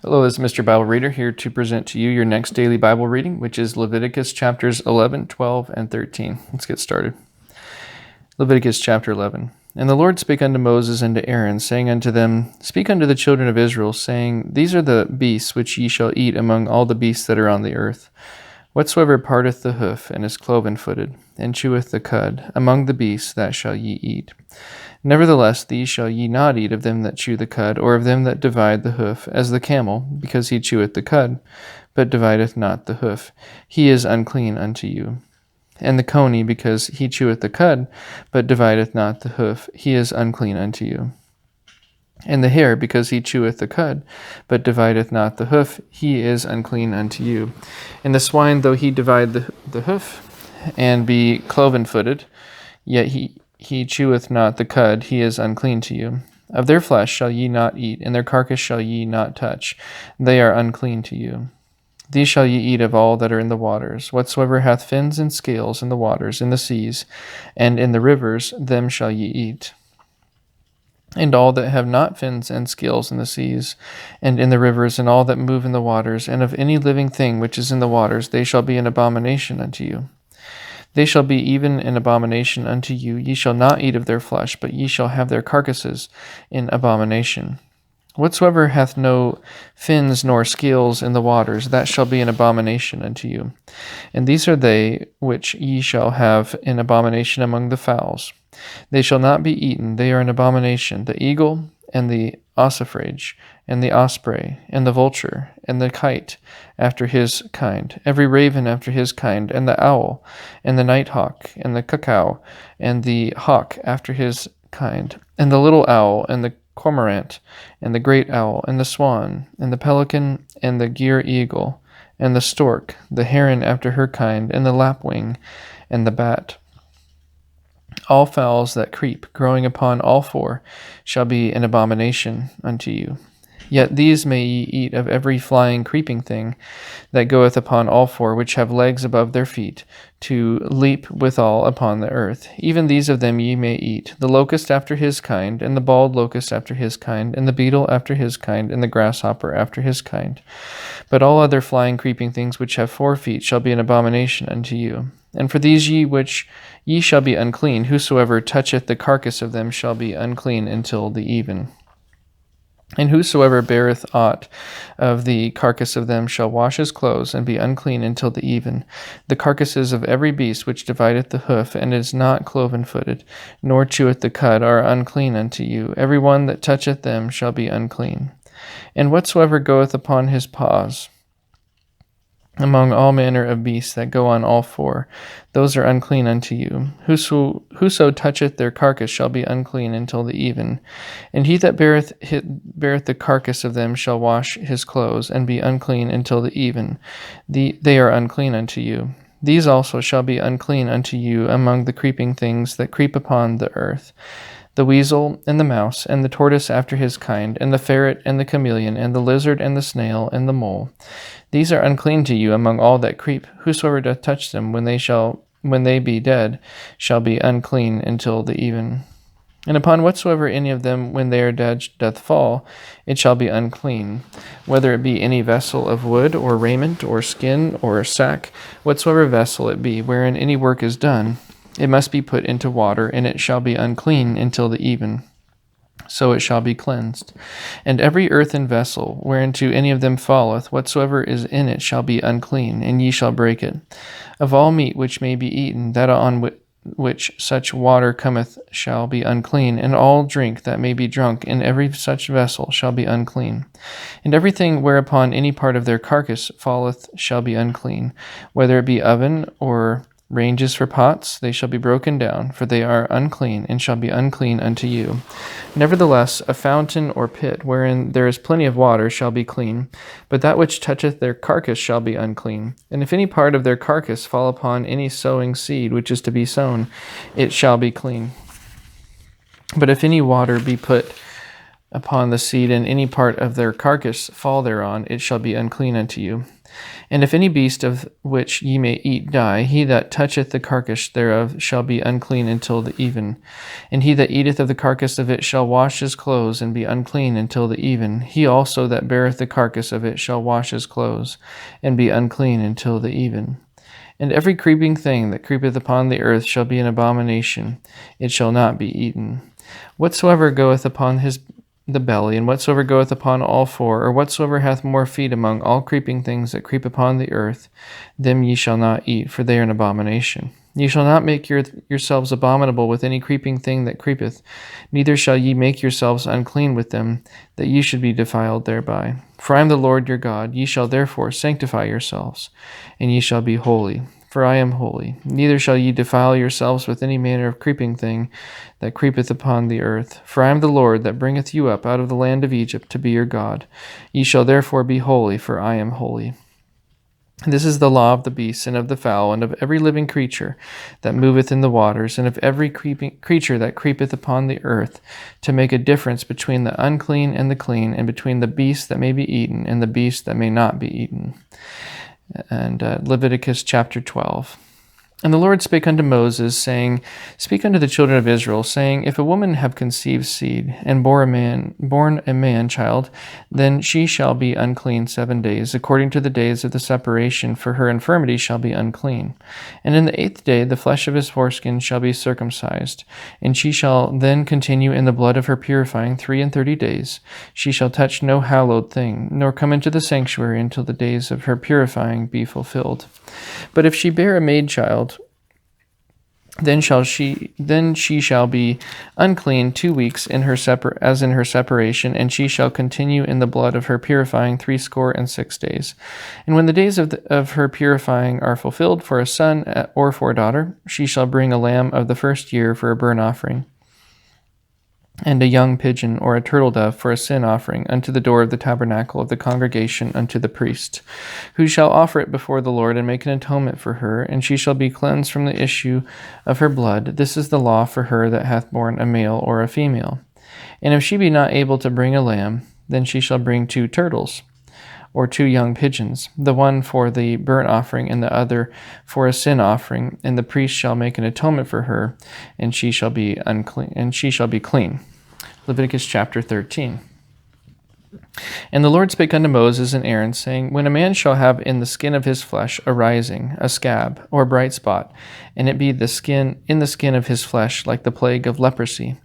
Hello, this is Mr. Bible Reader here to present to you your next daily Bible reading, which is Leviticus chapters 11, 12, and 13. Let's get started. Leviticus chapter 11. And the Lord spake unto Moses and to Aaron, saying unto them, Speak unto the children of Israel, saying, These are the beasts which ye shall eat among all the beasts that are on the earth. Whatsoever parteth the hoof, and is cloven-footed, and cheweth the cud, among the beasts that shall ye eat. Nevertheless, these shall ye not eat of them that chew the cud, or of them that divide the hoof, as the camel, because he cheweth the cud, but divideth not the hoof. He is unclean unto you. And the coney, because he cheweth the cud, but divideth not the hoof, he is unclean unto you. And the hare, because he cheweth the cud, but divideth not the hoof, he is unclean unto you. And the swine, though he divide the hoof, and be cloven-footed, yet he cheweth not the cud, he is unclean to you. Of their flesh shall ye not eat, and their carcass shall ye not touch. They are unclean to you. These shall ye eat of all that are in the waters. Whatsoever hath fins and scales in the waters, in the seas, and in the rivers, them shall ye eat. And all that have not fins and scales in the seas, and in the rivers, and all that move in the waters, and of any living thing which is in the waters, they shall be an abomination unto you. They shall be even an abomination unto you. Ye shall not eat of their flesh, but ye shall have their carcasses in abomination. Whatsoever hath no fins nor scales in the waters, that shall be an abomination unto you. And these are they which ye shall have in abomination among the fowls. They shall not be eaten, they are an abomination, the eagle, and the ossifrage, and the osprey, and the vulture, and the kite after his kind, every raven after his kind, and the owl, and the nighthawk, and the cuckoo, and the hawk after his kind, and the little owl, and the cormorant, and the great owl, and the swan, and the pelican, and the gyre eagle, and the stork, the heron after her kind, and the lapwing, and the bat. All fowls that creep, growing upon all four, shall be an abomination unto you. Yet these may ye eat of every flying creeping thing that goeth upon all four, which have legs above their feet, to leap withal upon the earth. Even these of them ye may eat, the locust after his kind, and the bald locust after his kind, and the beetle after his kind, and the grasshopper after his kind. But all other flying creeping things which have 4 feet shall be an abomination unto you. And for these ye shall be unclean, whosoever toucheth the carcass of them shall be unclean until the even. And whosoever beareth aught of the carcass of them shall wash his clothes, and be unclean until the even. The carcasses of every beast which divideth the hoof, and is not cloven-footed, nor cheweth the cud, are unclean unto you. Every one that toucheth them shall be unclean. And whatsoever goeth upon his paws, among all manner of beasts that go on all four, those are unclean unto you. Whoso toucheth their carcass shall be unclean until the even. And he that beareth the carcass of them shall wash his clothes, and be unclean until the even. They are unclean unto you. These also shall be unclean unto you among the creeping things that creep upon the earth. The weasel, and the mouse, and the tortoise after his kind, and the ferret, and the chameleon, and the lizard, and the snail, and the mole. These are unclean to you among all that creep. Whosoever doth touch them, when they be dead, shall be unclean until the even. And upon whatsoever any of them, when they are dead, doth fall, it shall be unclean, whether it be any vessel of wood, or raiment, or skin, or sack, whatsoever vessel it be, wherein any work is done. It must be put into water, and it shall be unclean until the even. So it shall be cleansed. And every earthen vessel, whereinto any of them falleth, whatsoever is in it shall be unclean, and ye shall break it. Of all meat which may be eaten, that on which such water cometh shall be unclean, and all drink that may be drunk in every such vessel shall be unclean. And everything whereupon any part of their carcass falleth shall be unclean, whether it be oven or ranges for pots, they shall be broken down, for they are unclean, and shall be unclean unto you. Nevertheless, a fountain or pit, wherein there is plenty of water, shall be clean, but that which toucheth their carcass shall be unclean. And if any part of their carcass fall upon any sowing seed which is to be sown, it shall be clean. But if any water be put upon the seed, and any part of their carcass fall thereon, it shall be unclean unto you. And if any beast of which ye may eat die, he that toucheth the carcass thereof shall be unclean until the even. And he that eateth of the carcass of it shall wash his clothes, and be unclean until the even. He also that beareth the carcass of it shall wash his clothes, and be unclean until the even. And every creeping thing that creepeth upon the earth shall be an abomination, it shall not be eaten. Whatsoever goeth upon the belly, and whatsoever goeth upon all four, or whatsoever hath more feet among all creeping things that creep upon the earth, them ye shall not eat, for they are an abomination. Ye shall not make yourselves abominable with any creeping thing that creepeth, neither shall ye make yourselves unclean with them, that ye should be defiled thereby. For I am the Lord your God. Ye shall therefore sanctify yourselves, and ye shall be holy, for I am holy. Neither shall ye defile yourselves with any manner of creeping thing that creepeth upon the earth. For I am the Lord that bringeth you up out of the land of Egypt to be your God. Ye shall therefore be holy, for I am holy. This is the law of the beasts, and of the fowl, and of every living creature that moveth in the waters, and of every creature that creepeth upon the earth, to make a difference between the unclean and the clean, and between the beast that may be eaten and the beast that may not be eaten. And Leviticus chapter 12. And the Lord spake unto Moses, saying, Speak unto the children of Israel, saying, If a woman have conceived seed, and born a man child, then she shall be unclean 7 days, according to the days of the separation, for her infirmity shall be unclean. And in the 8th day the flesh of his foreskin shall be circumcised, and she shall then continue in the blood of her purifying 33 days. She shall touch no hallowed thing, nor come into the sanctuary until the days of her purifying be fulfilled. But if she bear a maid child, then she shall be unclean 2 weeks as in her separation, and she shall continue in the blood of her purifying 66 days. And when the days of her purifying are fulfilled for a son or for a daughter, she shall bring a lamb of the first year for a burnt offering, and a young pigeon or a turtle dove for a sin offering unto the door of the tabernacle of the congregation unto the priest, who shall offer it before the Lord and make an atonement for her, and she shall be cleansed from the issue of her blood. This is the law for her that hath borne a male or a female. And if she be not able to bring a lamb, then she shall bring 2 turtles, or 2 young pigeons, the one for the burnt offering and the other for a sin offering, and the priest shall make an atonement for her, and she shall be unclean, and she shall be clean. Leviticus chapter 13. And the Lord spake unto Moses and Aaron, saying, When a man shall have in the skin of his flesh a rising, a scab, or a bright spot, and it be in the skin of his flesh, like the plague of leprosy,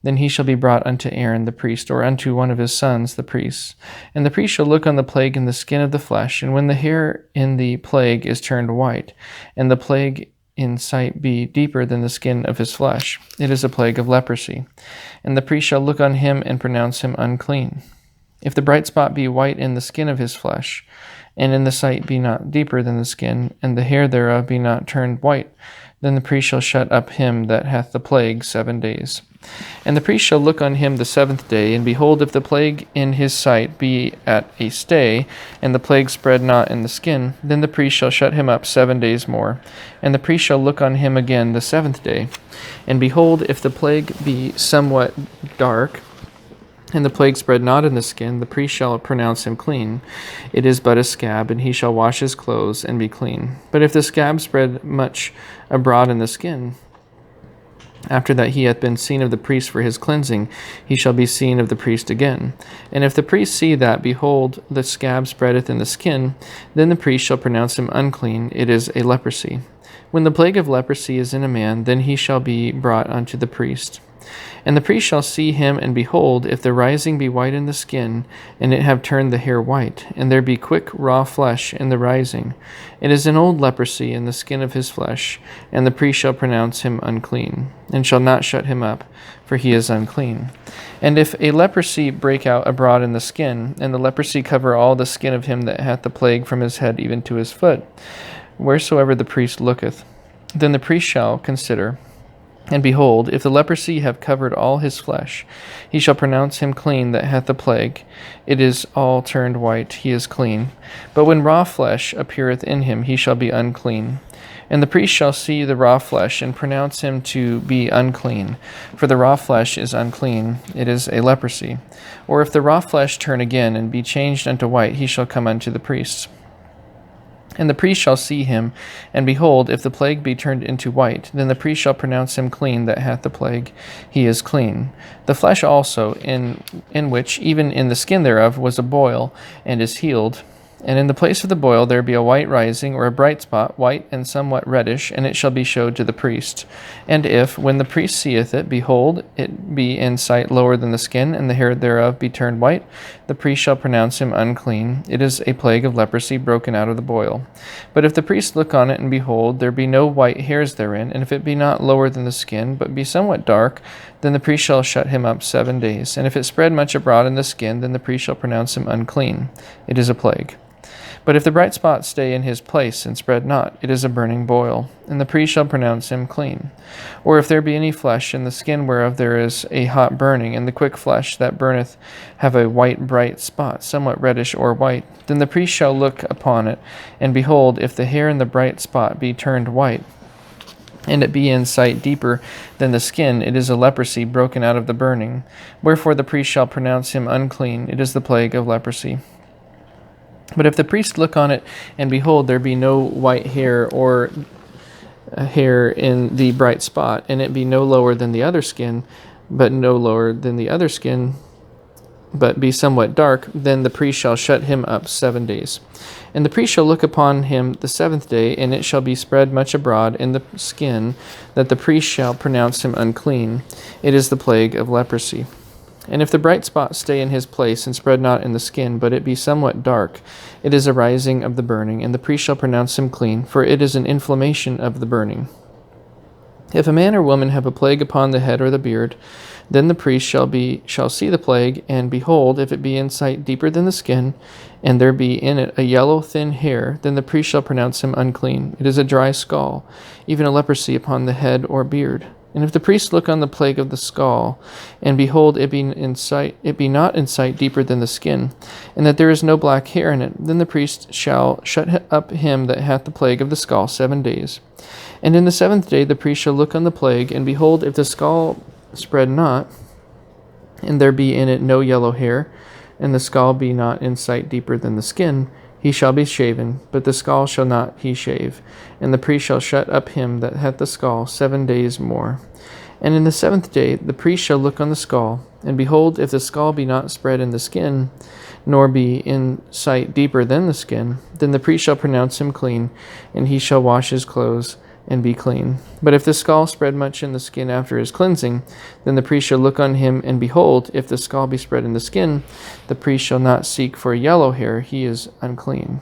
then he shall be brought unto Aaron the priest, or unto one of his sons the priests. And the priest shall look on the plague in the skin of the flesh, and when the hair in the plague is turned white, and the plague in sight be deeper than the skin of his flesh, it is a plague of leprosy. And the priest shall look on him and pronounce him unclean. If the bright spot be white in the skin of his flesh, and in the sight be not deeper than the skin, and the hair thereof be not turned white, then the priest shall shut up him that hath the plague 7 days. And the priest shall look on him the 7th day, and behold, if the plague in his sight be at a stay, and the plague spread not in the skin, then the priest shall shut him up 7 days more. And the priest shall look on him again the 7th day, and behold, if the plague be somewhat dark, and the plague spread not in the skin, the priest shall pronounce him clean. It is but a scab, and he shall wash his clothes and be clean. But if the scab spread much abroad in the skin, after that he hath been seen of the priest for his cleansing, he shall be seen of the priest again. And if the priest see that, behold, the scab spreadeth in the skin, then the priest shall pronounce him unclean. It is a leprosy. When the plague of leprosy is in a man, then he shall be brought unto the priest. And the priest shall see him, and behold, if the rising be white in the skin, and it have turned the hair white, and there be quick raw flesh in the rising, it is an old leprosy in the skin of his flesh, and the priest shall pronounce him unclean, and shall not shut him up, for he is unclean. And if a leprosy break out abroad in the skin, and the leprosy cover all the skin of him that hath the plague from his head even to his foot, wheresoever the priest looketh, then the priest shall consider, and behold, if the leprosy have covered all his flesh, he shall pronounce him clean that hath the plague. It is all turned white, he is clean. But when raw flesh appeareth in him, he shall be unclean. And the priest shall see the raw flesh, and pronounce him to be unclean. For the raw flesh is unclean, it is a leprosy. Or if the raw flesh turn again, and be changed unto white, he shall come unto the priest. And the priest shall see him, and behold, if the plague be turned into white, then the priest shall pronounce him clean that hath the plague, he is clean. The flesh also, in which, even in the skin thereof, was a boil, and is healed. And in the place of the boil there be a white rising, or a bright spot, white and somewhat reddish, and it shall be showed to the priest. And if, when the priest seeth it, behold, it be in sight lower than the skin, and the hair thereof be turned white, the priest shall pronounce him unclean. It is a plague of leprosy broken out of the boil. But if the priest look on it, and behold, there be no white hairs therein, and if it be not lower than the skin, but be somewhat dark, then the priest shall shut him up 7 days. And if it spread much abroad in the skin, then the priest shall pronounce him unclean. It is a plague. But if the bright spot stay in his place and spread not, it is a burning boil, and the priest shall pronounce him clean. Or if there be any flesh in the skin whereof there is a hot burning, and the quick flesh that burneth have a white bright spot, somewhat reddish or white, then the priest shall look upon it, and behold, if the hair in the bright spot be turned white, and it be in sight deeper than the skin, it is a leprosy broken out of the burning. Wherefore the priest shall pronounce him unclean. It is the plague of leprosy. But if the priest look on it, and behold, there be no white hair or hair in the bright spot, and it be no lower than the other skin, but no lower than the other skin, but be somewhat dark, then the priest shall shut him up 7 days. And the priest shall look upon him the 7th day, and it shall be spread much abroad in the skin, that the priest shall pronounce him unclean. It is the plague of leprosy. And if the bright spot stay in his place, and spread not in the skin, but it be somewhat dark, it is a rising of the burning, and the priest shall pronounce him clean, for it is an inflammation of the burning. If a man or woman have a plague upon the head or the beard, then the priest shall see the plague, and behold, if it be in sight deeper than the skin, and there be in it a yellow thin hair, then the priest shall pronounce him unclean. It is a dry skull, even a leprosy upon the head or beard. And if the priest look on the plague of the skull, and behold, it be not in sight deeper than the skin, and that there is no black hair in it, then the priest shall shut up him that hath the plague of the skull 7 days. And in the 7th day the priest shall look on the plague, and behold, if the skull spread not, and there be in it no yellow hair, and the skull be not in sight deeper than the skin, he shall be shaven, but the skull shall not he shave. And the priest shall shut up him that hath the skull 7 days more. And in the 7th day the priest shall look on the skull, and behold, if the skull be not spread in the skin, nor be in sight deeper than the skin, then the priest shall pronounce him clean, and he shall wash his clothes, and be clean. But if the skull spread much in the skin after his cleansing, then the priest shall look on him, and behold, if the skull be spread in the skin, the priest shall not seek for a yellow hair, he is unclean.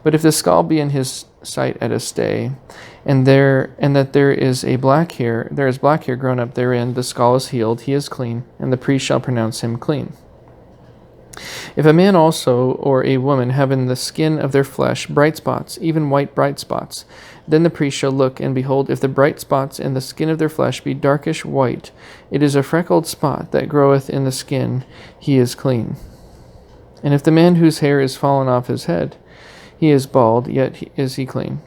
But if the skull be in his sight at a stay, and that there is black hair grown up therein, the skull is healed, he is clean, and the priest shall pronounce him clean. If a man also or a woman have in the skin of their flesh bright spots, even white bright spots, then the priest shall look, and behold, if the bright spots in the skin of their flesh be darkish white, it is a freckled spot that groweth in the skin, he is clean. And if the man whose hair is fallen off his head, he is bald, yet is he clean.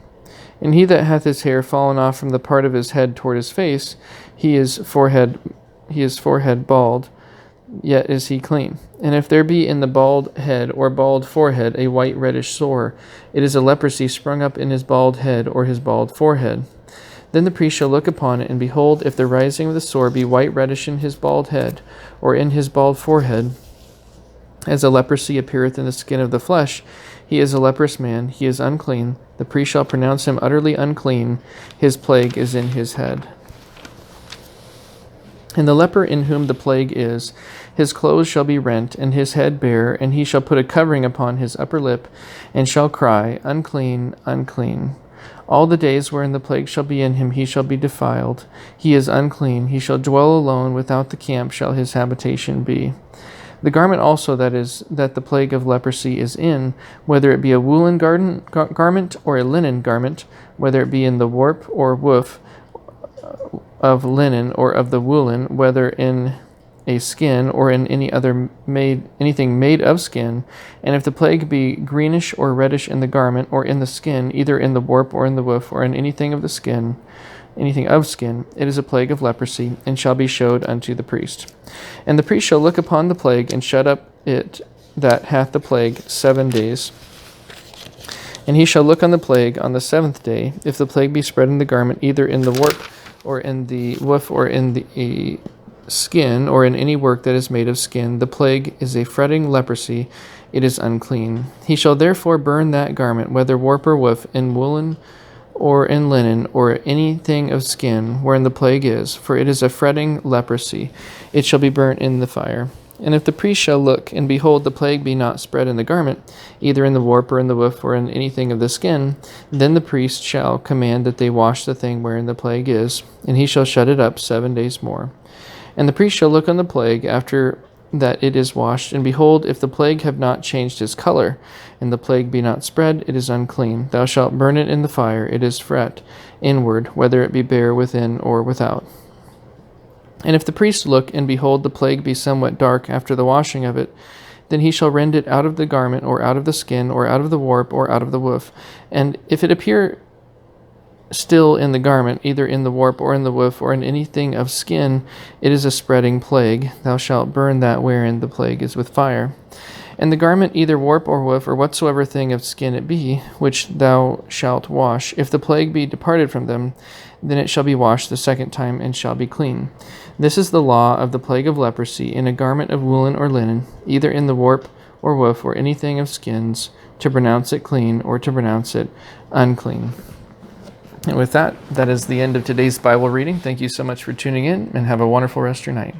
And he that hath his hair fallen off from the part of his head toward his face, he is forehead bald, yet is he clean. And if there be in the bald head or bald forehead a white reddish sore, it is a leprosy sprung up in his bald head or his bald forehead. Then the priest shall look upon it, and behold, if the rising of the sore be white reddish in his bald head or in his bald forehead, as a leprosy appeareth in the skin of the flesh, he is a leprous man, he is unclean. The priest shall pronounce him utterly unclean, his plague is in his head. And the leper in whom the plague is, his clothes shall be rent, and his head bare, and he shall put a covering upon his upper lip, and shall cry, Unclean, unclean. All the days wherein the plague shall be in him, he shall be defiled. He is unclean. He shall dwell alone, without the camp shall his habitation be. The garment also that the plague of leprosy is in, whether it be a woolen garment or a linen garment, whether it be in the warp or woof of linen or of the woolen, whether in a skin or in anything made of skin, and if the plague be greenish or reddish in the garment or in the skin, either in the warp or in the woof or in anything of skin, it is a plague of leprosy, and shall be showed unto the priest. And the priest shall look upon the plague, and shut up it that hath the plague 7 days. And he shall look on the plague on the 7th day. If the plague be spread in the garment, either in the warp, or in the woof, or in the skin, or in any work that is made of skin, the plague is a fretting leprosy, it is unclean. He shall therefore burn that garment, whether warp or woof, in woolen or in linen, or anything of skin, wherein the plague is, for it is a fretting leprosy. It shall be burnt in the fire. And if the priest shall look, and behold, the plague be not spread in the garment, either in the warp, or in the woof, or in anything of the skin, then the priest shall command that they wash the thing wherein the plague is, and he shall shut it up 7 days more. And the priest shall look on the plague after that it is washed, and behold, if the plague have not changed his color, and the plague be not spread, it is unclean. Thou shalt burn it in the fire, it is fret inward, whether it be bare within or without. And if the priest look, and behold, the plague be somewhat dark after the washing of it, then he shall rend it out of the garment, or out of the skin, or out of the warp, or out of the woof. And if it appear still in the garment, either in the warp, or in the woof, or in anything of skin, it is a spreading plague. Thou shalt burn that wherein the plague is with fire. And the garment, either warp or woof, or whatsoever thing of skin it be, which thou shalt wash, if the plague be departed from them, then it shall be washed the 2nd time, and shall be clean. This is the law of the plague of leprosy, in a garment of woolen or linen, either in the warp or woof, or anything of skins, to pronounce it clean, or to pronounce it unclean. And with that, that is the end of today's Bible reading. Thank you so much for tuning in, and have a wonderful rest of your night.